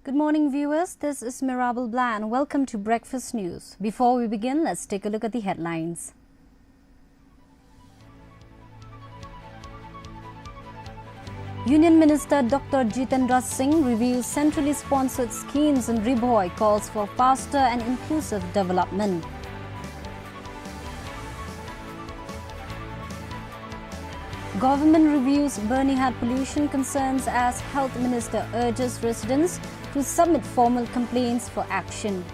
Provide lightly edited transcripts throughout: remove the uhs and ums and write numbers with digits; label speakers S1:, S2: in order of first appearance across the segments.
S1: Good morning, viewers. This is Mirabel Blah and welcome to Breakfast News. Before we begin, let's take a look at the headlines. Union Minister Dr. Jitendra Singh reveals centrally sponsored schemes in Ribhoi calls for faster and inclusive development. Government reviews Bernihad pollution concerns as Health Minister urges residents to submit formal complaints for action.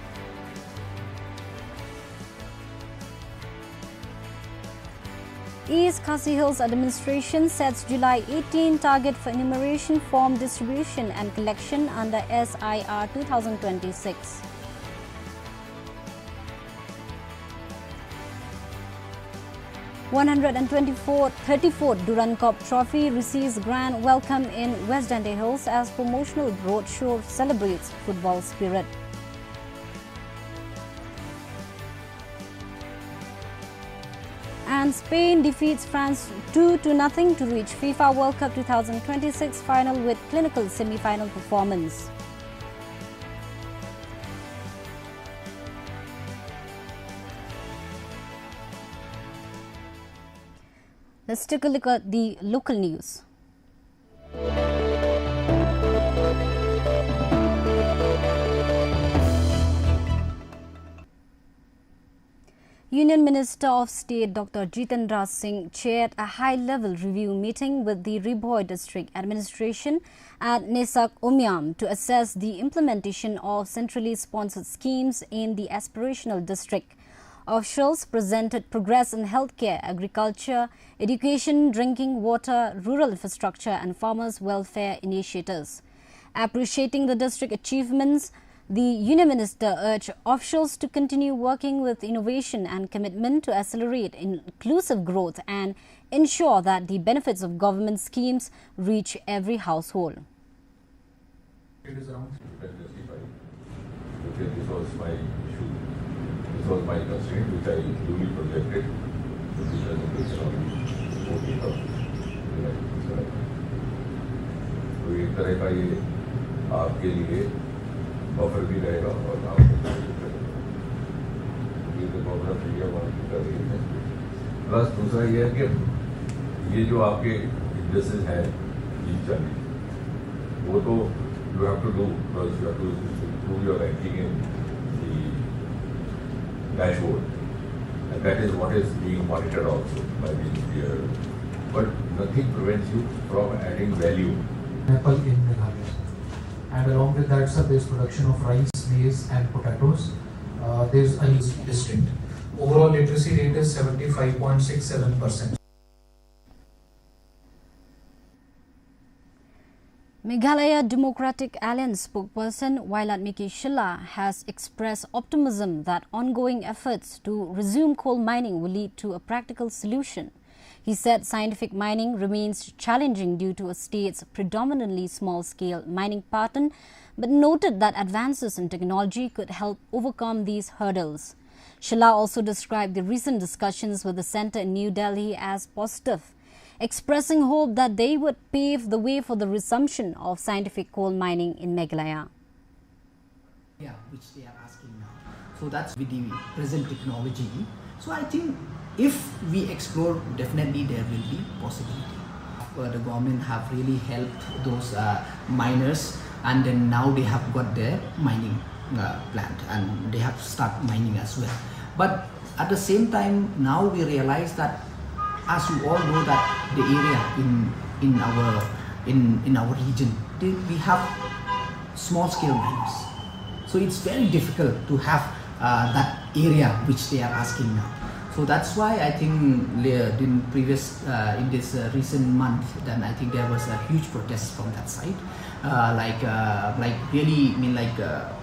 S1: East Khasi Hills Administration sets July 18 target for enumeration form distribution and collection under SIR 2026. (134th Durand Cup Trophy receives grand welcome in West Dande Hills as promotional roadshow celebrates football spirit. And Spain defeats France 2-0 to reach FIFA World Cup 2026 final with clinical semi-final performance. Let's take a look at the local news. Union Minister of State Dr. Jitendra Singh chaired a high-level review meeting with the Ribhoi District Administration at Nesak Umiam to assess the implementation of centrally sponsored schemes in the aspirational district. Officials presented progress in healthcare, agriculture, education, drinking water, rural infrastructure and farmers' welfare initiatives. Appreciating the district achievements, the Union Minister urged officials to continue working with innovation and commitment to accelerate inclusive growth and ensure that the benefits of government schemes reach every household.
S2: It is around 325. Okay, this was my issue. This was my constraint which I duly projected to the presentation of 14th. तो एक तरह का ये आपके लिए buffer भी रहेगा और आपको ये तो प्रॉब्लम मीडिया मार्केट कर रही है। प्लस दूसरा ये है कि ये जो आपके इंडस्ट्रीज हैं 30-40 वो तो you have to do because you have to improve your ranking in the dashboard, and that is what is being monitored also by the NPR. But nothing prevents you from adding value.
S3: Apple in Meghalaya, and along with that, sir, there's production of rice, maize, and potatoes. There's a district. Overall literacy rate is 75.67%.
S1: Meghalaya Democratic Alliance spokesperson Wailatmiki Shilla has expressed optimism that ongoing efforts to resume coal mining will lead to a practical solution. He said scientific mining remains challenging due to a state's predominantly small-scale mining pattern, but noted that advances in technology could help overcome these hurdles. Shilla also described the recent discussions with the centre in New Delhi as positive, expressing hope that they would pave the way for the resumption of scientific coal mining in Meghalaya.
S4: Yeah, which they are asking now. So that's with the present technology. So I think if we explore, definitely there will be possibility. The government have really helped those miners, and then now they have got their mining plant and they have start mining as well. But at the same time, now we realize that, as you all know, that the area in our region, we have small scale miners. So it's very difficult to have that area which they are asking now. So that's why I think in this recent month, then I think there was a huge protest from that side,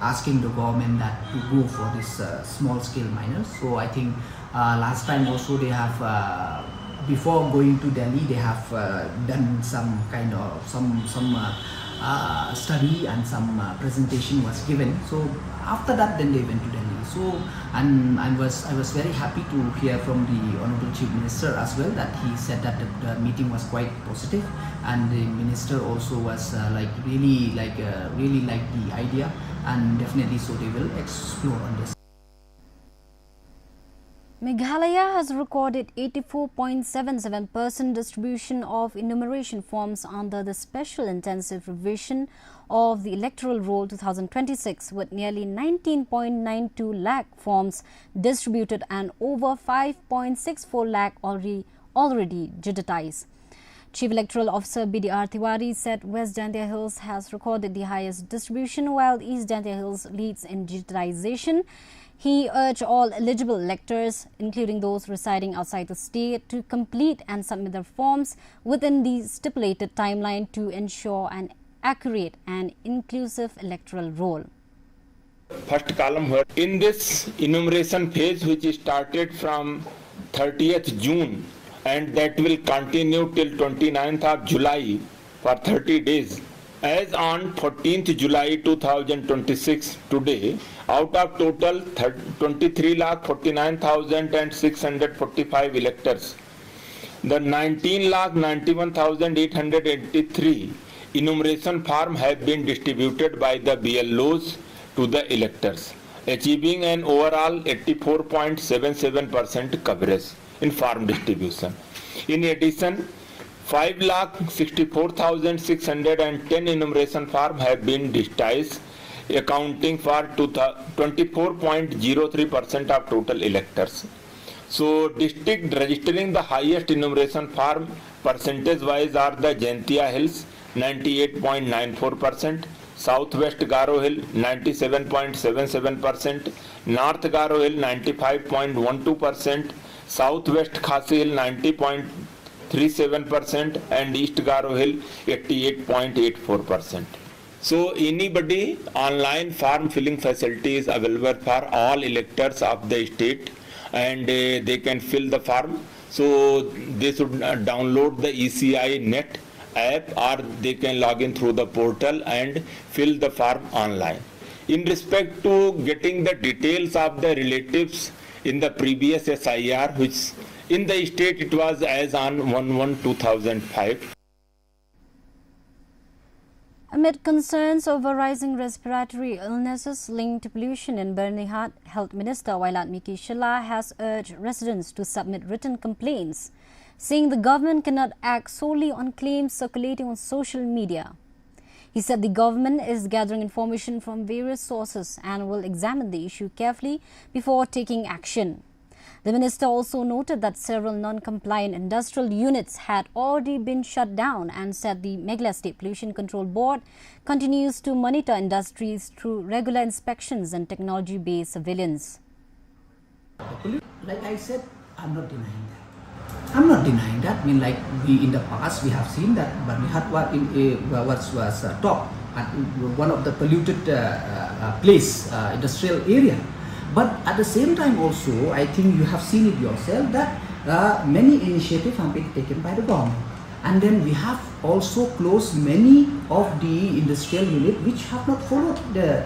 S4: asking the government that to go for this small scale miners. So I think last time also they have before going to Delhi, they have done some kind of study and some presentation was given. So after that, then they went to Delhi. So and I was very happy to hear from the Honorable Chief Minister as well that he said that the meeting was quite positive, and the minister also was really liked the idea, and definitely so they will explore on this.
S1: Meghalaya has recorded 84.77% distribution of enumeration forms under the Special Intensive Revision of the Electoral Roll 2026, with nearly 19.92 lakh forms distributed and over 5.64 lakh already digitized. Chief Electoral Officer BDR Tiwari said West Dandia Hills has recorded the highest distribution, while East Dandia Hills leads in digitization. He urged all eligible electors, including those residing outside the state, to complete and submit their forms within the stipulated timeline to ensure an accurate and inclusive electoral roll.
S5: First column here. In this enumeration phase, which started from 30th June and that will continue till 29th of July for 30 days. As on 14th July 2026 today, out of total 23,49,645 electors, the 19,91,883 enumeration form have been distributed by the BLOs to the electors, achieving an overall 84.77% coverage in form distribution. In addition, 5,64,610 enumeration forms have been digitized, accounting for 24.03% of total electors. So, district registering the highest enumeration form percentage-wise are the Jaintia Hills 98.94%, Southwest Garo Hill 97.77%, North Garo Hill 95.12%, Southwest Khasi Hill 90.37% and East Garo Hill 88.84%. So anybody, online form filling facility is available for all electors of the state, and they can fill the form. So they should download the ECI Net app, or they can log in through the portal and fill the form online. In respect to getting the details of the relatives in the previous SIR, which in the state it was as on 1/1/2005.
S1: Amid concerns over rising respiratory illnesses linked to pollution in Bernihat, Health Minister Wailat Miki Shilla has urged residents to submit written complaints, saying the government cannot act solely on claims circulating on social media. He said the government is gathering information from various sources and will examine the issue carefully before taking action. The minister also noted that several non-compliant industrial units had already been shut down and said the Meghalaya State Pollution Control Board continues to monitor industries through regular inspections and technology-based surveillance.
S4: Like I said, I'm not denying that. I'm not denying that. I mean, like in the past, we have seen that Bernihat was top at one of the polluted industrial area. But at the same time also, I think you have seen it yourself that many initiatives have been taken by the government. And then we have also closed many of the industrial units which have not followed the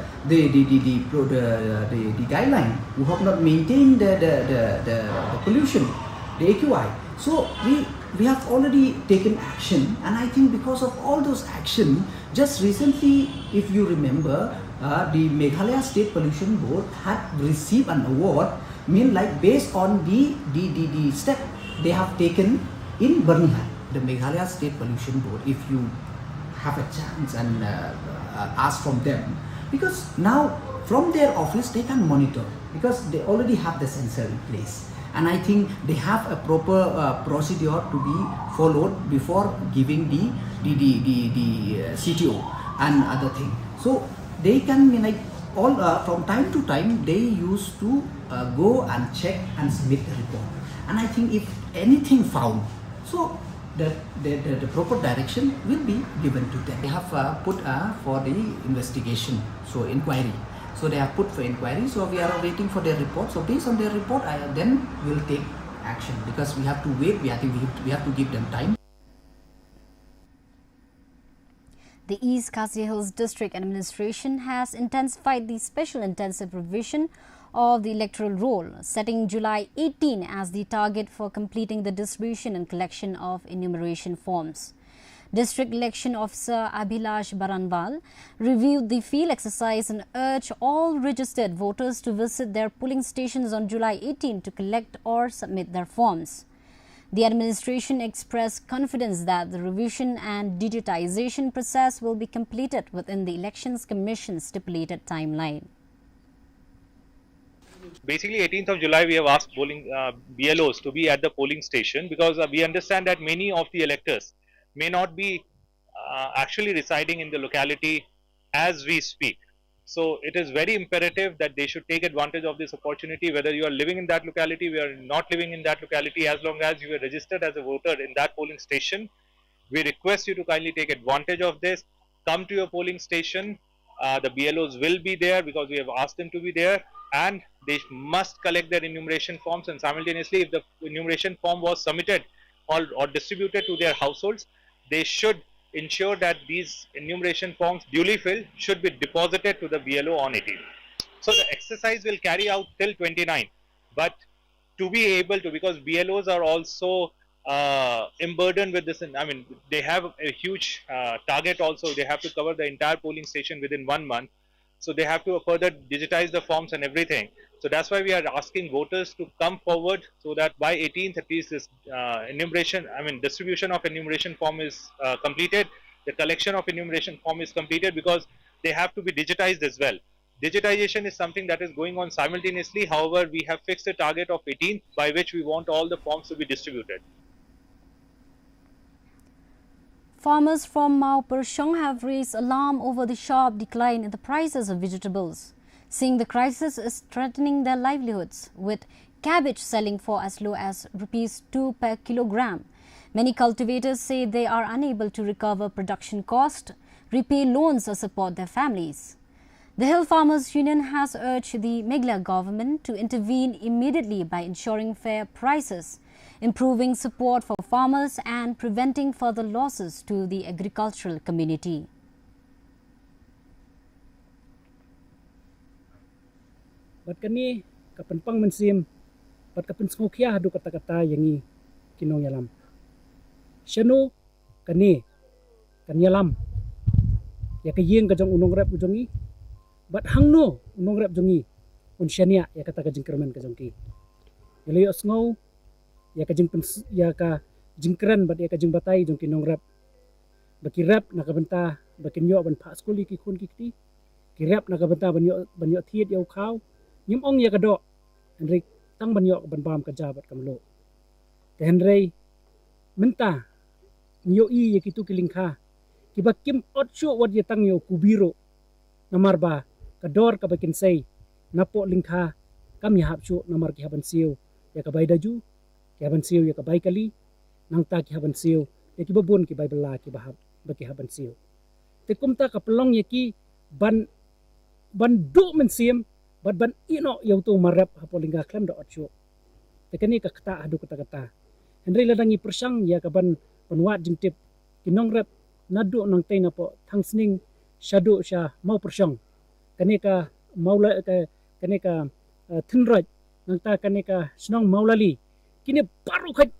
S4: guideline, who have not maintained the pollution, the AQI. So we have already taken action, and I think because of all those action, just recently, if you remember, the Meghalaya State Pollution Board had received an award, based on the step they have taken in Bernihat, the Meghalaya State Pollution Board. If you have a chance and ask from them, because now from their office they can monitor, because they already have the sensor in place, and I think they have a proper procedure to be followed before giving the CTO and other thing. So they can from time to time they used to go and check and submit the report, and I think if anything found, so the proper direction will be given to them. They have put for the investigation, so inquiry. So they have put for inquiry. So we are waiting for their report. So based on their report, then we'll take action, because we have to wait. I think we have to give them time.
S1: The East Khasi Hills District Administration has intensified the special intensive revision of the electoral roll, setting July 18 as the target for completing the distribution and collection of enumeration forms. District Election Officer Abhilash Baranwal reviewed the field exercise and urged all registered voters to visit their polling stations on July 18 to collect or submit their forms. The administration expressed confidence that the revision and digitization process will be completed within the Elections Commission's stipulated timeline.
S6: Basically, 18th of July, we have asked BLOs to be at the polling station, because we understand that many of the electors may not be actually residing in the locality as we speak. So it is very imperative that they should take advantage of this opportunity, whether you are living in that locality, we are not living in that locality, as long as you are registered as a voter in that polling station. We request you to kindly take advantage of this. Come to your polling station. The BLOs will be there, because we have asked them to be there, and they must collect their enumeration forms, and simultaneously, if the enumeration form was submitted or distributed to their households, they should ensure that these enumeration forms duly filled should be deposited to the BLO on 18. So the exercise will carry out till 29, but to be able to, because BLOs are also emburdened with this, I mean, they have a huge target also. They have to cover the entire polling station within 1 month. So they have to further digitize the forms and everything. So that's why we are asking voters to come forward, so that by 18th at least this distribution of enumeration form is completed. The collection of enumeration form is completed, because they have to be digitized as well. Digitization is something that is going on simultaneously. However, we have fixed a target of 18th by which we want all the forms to be distributed.
S1: Farmers from Mao Pershong have raised alarm over the sharp decline in the prices of vegetables, saying the crisis is threatening their livelihoods, with cabbage selling for as low as ₹2 per kilogram. Many cultivators say they are unable to recover production cost, repay loans or support their families. The Hill Farmers Union has urged the Meghalaya government to intervene immediately by ensuring fair prices, improving support for farmers and preventing further losses to the agricultural community.
S7: Bat kani kapan pang mensim, bat kapan skokia hadu kata-kata yangi kinong yalam. Shanu kani yalam. Ya kayeng kajong unong rep ujongi, bat hangno unong rep jongi, un shania ya kata kajing kerman kajong ki. Yalayo sngow ya kajing ya ka jingkran bat ya kajing batay jong kinong rep. Bakirap nakabenta bakinyo ban pa skuli ki kun kikti. Kirap nakabenta banyo thiet yaw khaw. Nyum ong ya kado Henry tang banyo ban bam kajabat kamlo. Te Henry menta nyo I ya kitu kilingkha. Kiba kim otso wat ya tang yo kubiro namarba kador kabakin say napo lingkha kam ya hapso namar ki haban siyo ya kabay daju ki haban siyo ya kabay kali nang ta ki haban siyo ya kibabon ki bay bala ki bahab baki haban siyo. Te kumta kapelong ya ki ban do mensim ban ino yaw to marap hapolinga klam do otso. Te kani ka kata hadu kata-kata. Henry ladangi persang ya kaban panwat jingtip kinong rep nadu nang tay na po tangsning shadu siya mau persang. Kani ka maula kani ka tinraj nang ta kani ka snong maulali kini baru khat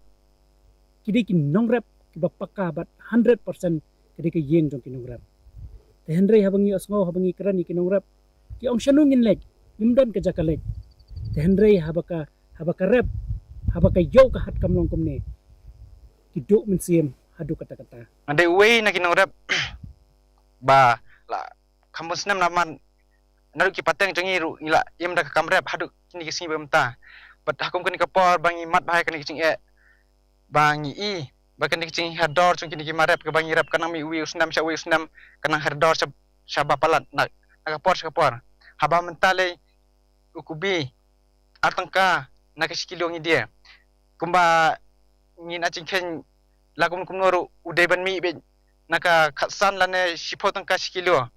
S7: kidi kinong rep kibapaka bat 100% kidi ka yen jong kinong rep. Te Henry habangi osngo habangi kerani kinong rep ki ong shanungin leg imdan ka jakaleg. Te Henry habaka rep habaka yaw ka hat kamlong kumne kiduk mensim hadu kata-kata.
S8: Ada way na kinurap ba la kamus nam naman naru ki pateng jongi ru ila yem da kamrap hadu kini kising bemta bat hakum kini kapor bangi mat bahai kini kising bangi I bakan kising hador jong kini kimarap ke bangi rap kanang mi wi usnam kanang hador syaba palat nak kapor haba mentale ukubi atangka nakisikilong dia kumba ngin acing ken lakum kumnoru udeban mi be naka khatsan lane shipotangka sikilo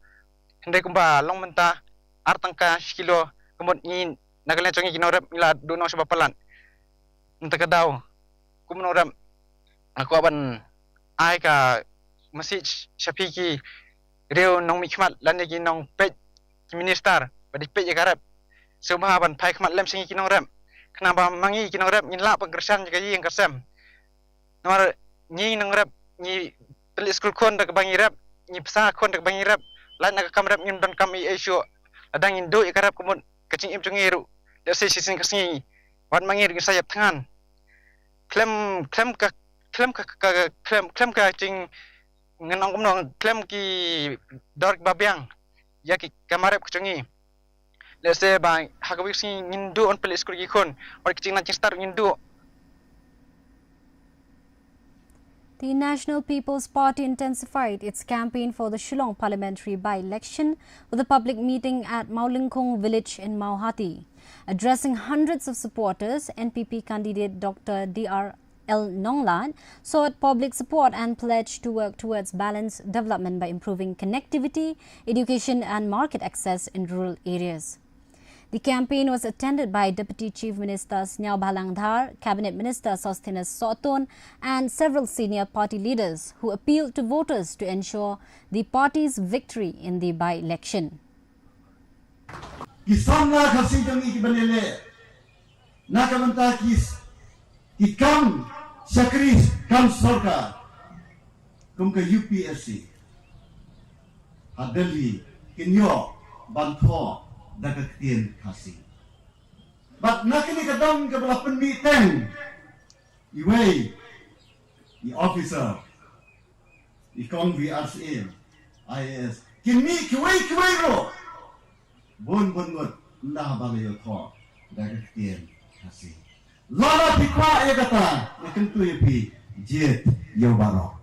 S8: hende kumba long menta artangka sikilo kumot ngin nagalen chongi kinorep mila dono sabapalan entah kedau kumnoram aku aban ai ka message syapiki reu nong mikmat lan lagi nong pej minister badi pej garap semua ban pai khmat lem singi kinong rem kenapa mangi kinong rem ngin la pengkersan jaga yi kersam nomor ni nong rem ni pelik skul kon dak bangi rep ni pesa kon dak bangi rep lan nak kam rep ngin don kam i issue adang indo ikarap kumut kecing im cungiru dak se sisin kesingi wan mangir gi sayap tangan klem ka cing ngenong kumnong klem ki dork babyang ya ki kamarep kecungi let's say bang hagawi sing ngindu on pelik skul gi kon or kecing na start ngindu.
S1: The National People's Party intensified its campaign for the Shillong parliamentary by-election with a public meeting at Maulingkong village in Mauhati. Addressing hundreds of supporters, NPP candidate Dr. D.R.L. Nonglan sought public support and pledged to work towards balanced development by improving connectivity, education and market access in rural areas. The campaign was attended by Deputy Chief Ministers Nyao Balangdhar, Cabinet Minister Sosthenes Soton and several senior party leaders who appealed to voters to ensure the party's victory in the by-election.
S9: Kisamna kasi jang ikibalele nakamanta ikam sakris kam sorka kum ke UPSC hadali kinyo bantho dakaktian kasi but nakini kadang kabala penmiteng iway the officer ikong VRCM IAS kimi kiway ro bon nah balayo tho dakaktian kasi lala pikwa ya kata ikentu yapi jet yo baro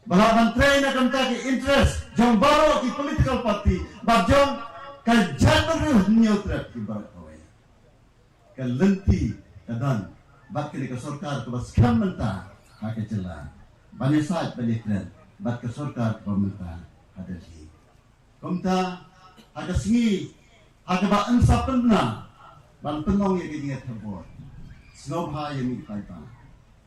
S9: balaban train akan taki interest jong baro ki political party but jong Kajaran neutral ibarat kawai. Kalenti kadan bat kini ke sorkar ke baskam mentah hak jelas. Banyak saat banyak keren bat ke sorkar ke mentah ada sih. Komta ada singi ada ba ansap pernah ban penong yang diingat terbuat. Snobha yang dipaipa.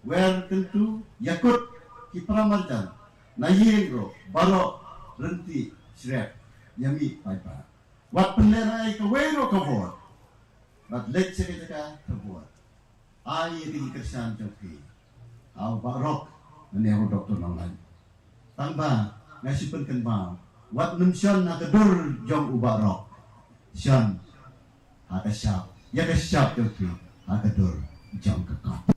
S9: Where tentu yakut kipramantan nayiro baro renti srek yang dipaipa. Wat penlerai ke wero ke buat, wat let cerita ke buat. Air di kersan joki, au barok menehu doktor nongan. Tambah ngasih penkenbang, wat nemsion nak kedur jong ubarok, sion hak siap, ya siap joki hak kedur jong kekap.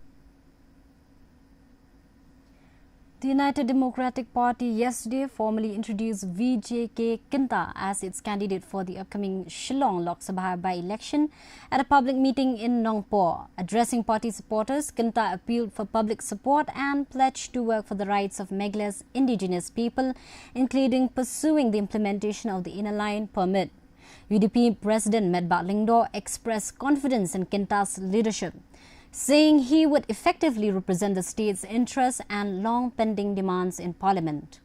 S1: The United Democratic Party yesterday formally introduced VJK Kinta as its candidate for the upcoming Shillong Lok Sabha by-election at a public meeting in Nongpor. Addressing party supporters, Kinta appealed for public support and pledged to work for the rights of Meghalaya's indigenous people, including pursuing the implementation of the Inner Line permit. UDP President Medbat Lingdo expressed confidence in Kinta's leadership, saying he would effectively represent the state's interests and long-pending demands in Parliament.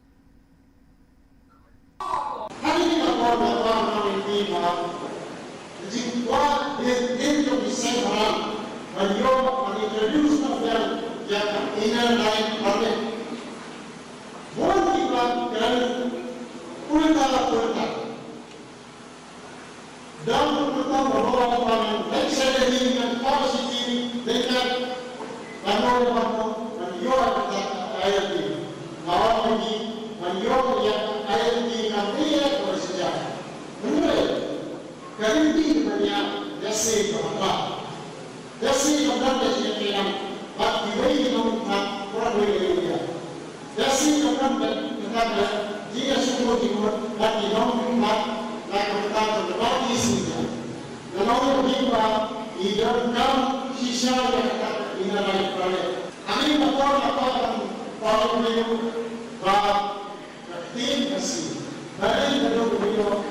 S9: Dan pertama orang saya dengan posisi dengan bangun menjual ayat ini, awal ini menjual yang ayat ini kami bersejarah. Menurut kali ini banyak dasi keempat, dasi keempat yang bagi bayi nomor orang berbeda. Dasi keempat kita dia semua timur bagi nomor 4. Lakukan berbagai isinya. Namun juga hidupkan sisa yang tak ingat lagi. Kami melakukan pemilihan tim kasih. Dari kedua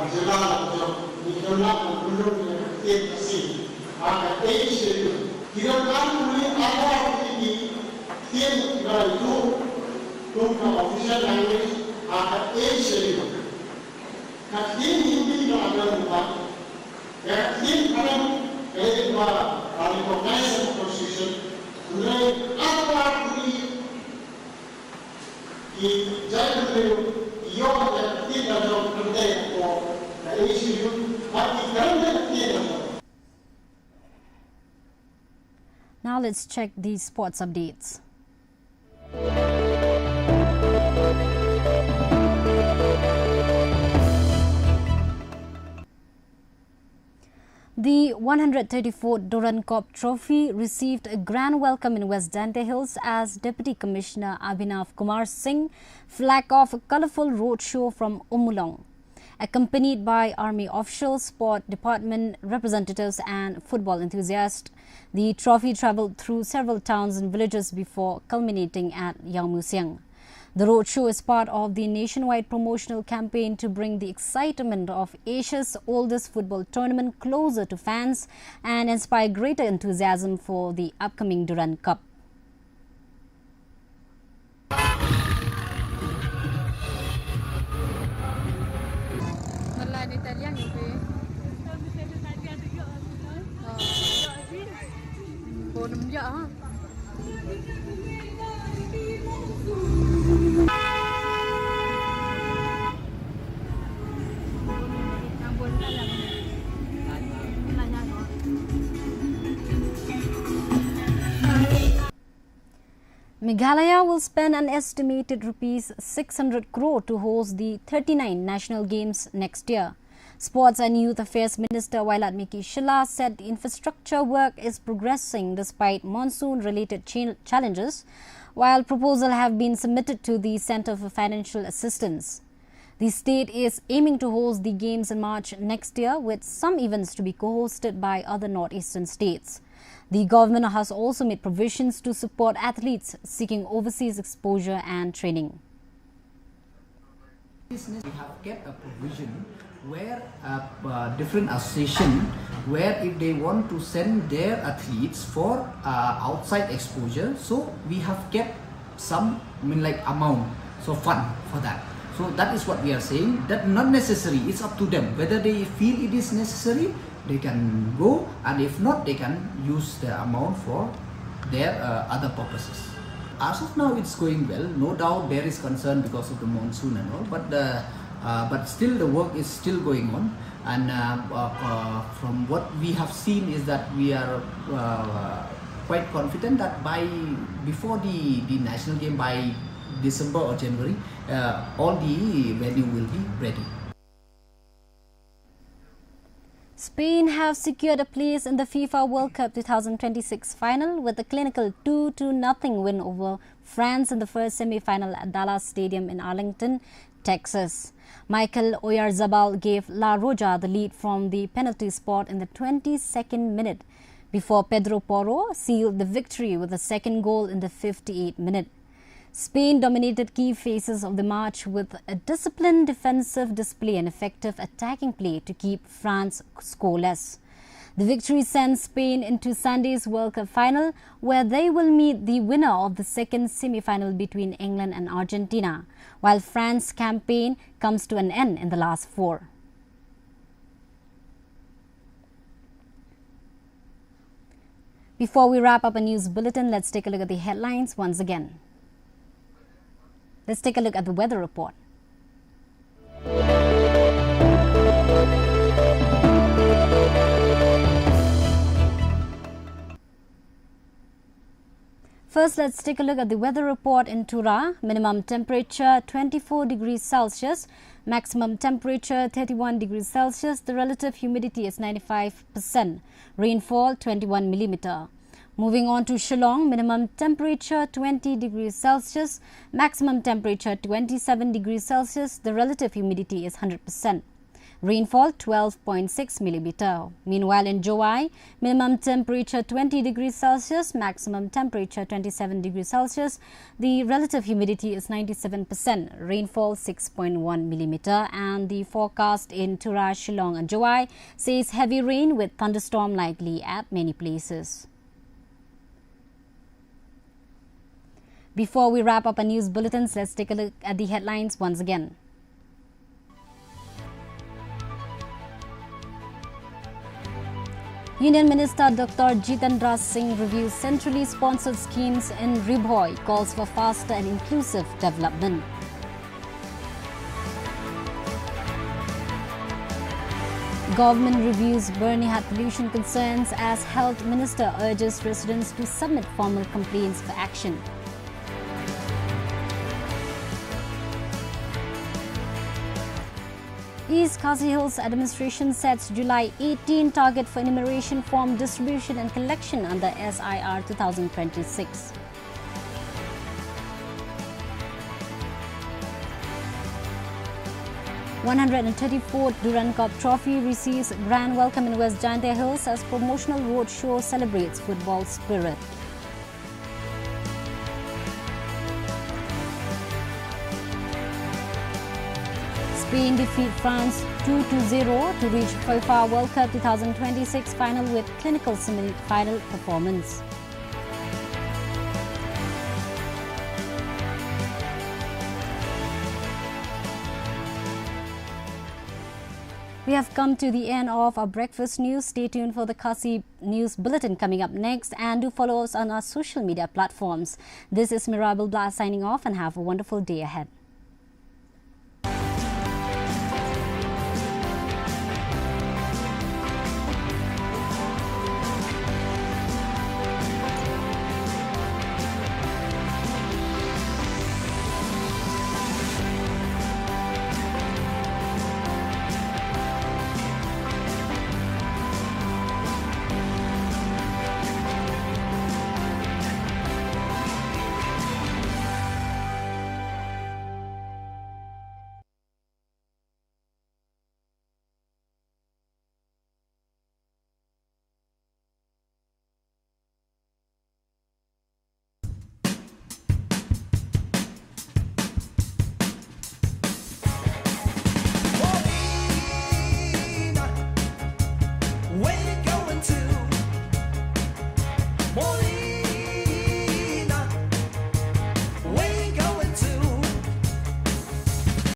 S9: jalan untuk dikenal belum tim kasih. Agar ini hidupkan mulai awal ini tim itu untuk official language agar ini Katin hindi na alam ba? Katin alam
S1: Now let's check the sports updates. The 134th Duran Cup Trophy received a grand welcome in West Dante Hills as Deputy Commissioner Abhinav Kumar Singh flagged off a colourful roadshow from Umulong. Accompanied by army officials, sport department representatives and football enthusiasts, the trophy travelled through several towns and villages before culminating at Yamusiang. The roadshow is part of the nationwide promotional campaign to bring the excitement of Asia's oldest football tournament closer to fans and inspire greater enthusiasm for the upcoming Duran Cup. Meghalaya will spend an estimated Rs 600 crore to host the 39 national games next year. Sports and Youth Affairs Minister Wailat Miki Shila said the infrastructure work is progressing despite monsoon-related challenges, while proposals have been submitted to the Centre for Financial Assistance. The state is aiming to host the games in March next year, with some events to be co-hosted by other northeastern states. The government has also made provisions to support athletes seeking overseas exposure and training.
S4: We have kept a provision where different association, where if they want to send their athletes for outside exposure, so we have kept some amount, so fund for that. So that is what we are saying, that not necessary, it's up to them whether they feel it is necessary. They can go, and if not, they can use the amount for their other purposes. As of now, it's going well. No doubt there is concern because of the monsoon and all, but still the work is still going on. And from what we have seen is that we are quite confident that before the national game, by December or January, all the venue will be ready.
S1: Spain have secured a place in the FIFA World Cup 2026 final with a clinical 2-0 win over France in the first semi-final at Dallas Stadium in Arlington, Texas. Michael Oyarzabal gave La Roja the lead from the penalty spot in the 22nd minute before Pedro Porro sealed the victory with a second goal in the 58th minute. Spain dominated key phases of the match with a disciplined defensive display and effective attacking play to keep France scoreless. The victory sends Spain into Sunday's World Cup final, where they will meet the winner of the second semi-final between England and Argentina, while France's campaign comes to an end in the last four. Before we wrap up a news bulletin, let's take a look at the headlines once again. Let's take a look at the weather report. First, let's take a look at the weather report in Tura. Minimum temperature 24 degrees Celsius, maximum temperature 31 degrees Celsius. The relative humidity is 95%. Rainfall 21 millimeter. Moving on to Shillong, minimum temperature 20 degrees Celsius, maximum temperature 27 degrees Celsius. The relative humidity is 100%. Rainfall 12.6 millimeter. Meanwhile, in Jowai, minimum temperature 20 degrees Celsius, maximum temperature 27 degrees Celsius. The relative humidity is 97%. Rainfall 6.1 millimeter. And the forecast in Tura, Shillong and Jowai says heavy rain with thunderstorm likely at many places. Before we wrap up our news bulletins, let's take a look at the headlines once again. Union Minister Dr. Jitendra Singh reviews centrally sponsored schemes in Ribhoi, calls for faster and inclusive development. Government reviews Bernihad pollution concerns as Health Minister urges residents to submit formal complaints for action. East Khasi Hills Administration sets July 18 target for enumeration form distribution and collection under SIR 2026. th Duran Cup Trophy receives grand welcome in West Jaintia Hills as promotional roadshow celebrates football spirit. Spain defeat France 2-0 to reach FIFA World Cup 2026 final with clinical semi-final performance. We have come to the end of our breakfast news. Stay tuned for the Khasi News Bulletin coming up next, and do follow us on our social media platforms. This is Mirabel Blas signing off, and have a wonderful day ahead.
S10: Where you going to? Morning.